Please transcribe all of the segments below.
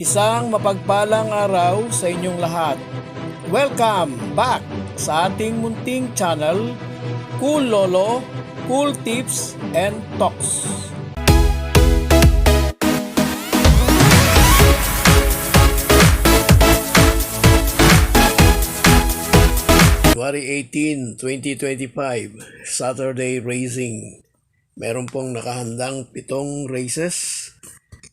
Isang mapagpalang araw sa inyong lahat. Welcome back sa ating munting channel, Cool Lolo, Cool Tips and Talks. January 18, 2025, Saturday Racing. Meron pong nakahandang 7 races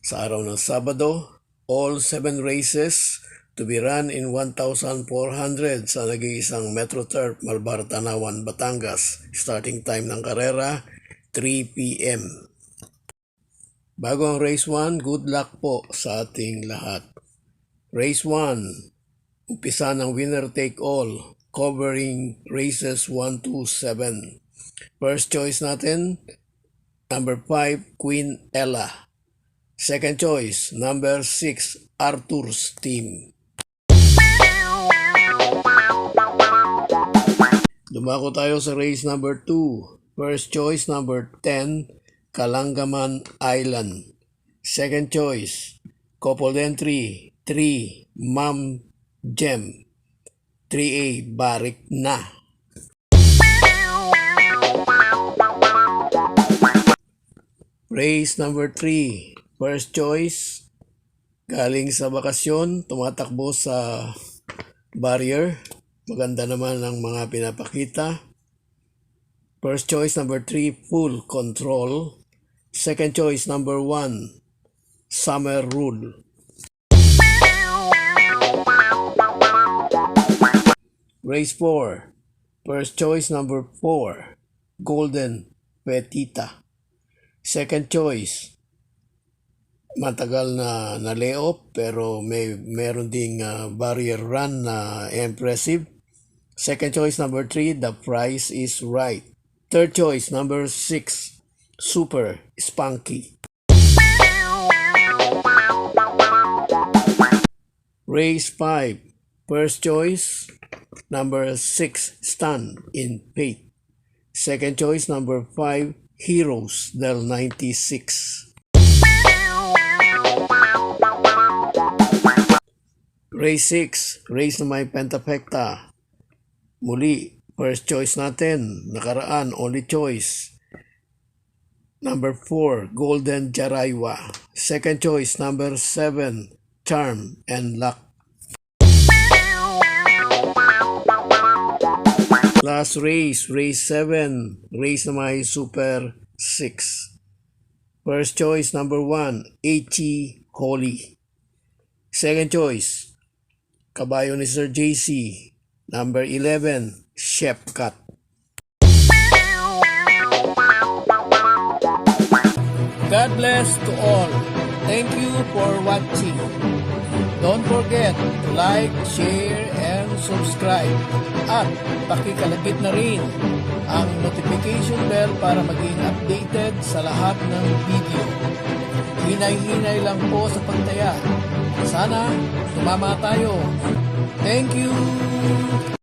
sa araw ng Sabado. All 7 races to be run in 1,400 sa nag-iisang Metro Turf, Malbar, Tanawan, Batangas. Starting time ng karera, 3 p.m. Bago ang Race 1, good luck po sa ating lahat. Race 1, umpisa ng winner take all, covering races 1 to 7. First choice natin, number 5, Queen Ella. Second choice, number 6, Arthur's Team. Dumako tayo sa race number 2. First choice, number 10, Kalangaman Island. Second choice, coupled entry, 3, Ma'am Gem. 3A, Barik Na. Race number 3. First choice, galing sa bakasyon, tumatakbo sa barrier. Maganda naman ang mga pinapakita. First choice, number 3, Full Control. Second choice, number 1, Summer Rule. Race 4. First choice, number 4, Golden Petita. Second choice, matagal na layoff pero meron ding barrier run na impressive. Second choice, number 3, The Price is Right. Third choice, number 6, Super Spunky. Race 5. First choice, number 6, Stand in Faith. Second choice, number 5, Heroes del 96. Race 6, race na may pentapekta. Muli, first choice natin, nakaraan, only choice. Number 4, Golden Jaraywa. Second choice, number 7, Charm and Luck. Last race, race 7, race na may Super 6. First choice, number 1, H.E. Holy. Second choice, kabayo ni Sir JC. Number 11, Chef Cut. God bless to all. Thank you for watching. Don't forget to like, share, and subscribe. At pakikalagit na rin ang notification bell para maging updated sa lahat ng video. Hinay-hinay lang po sa pagtaya. Sana tumama tayo. Thank you!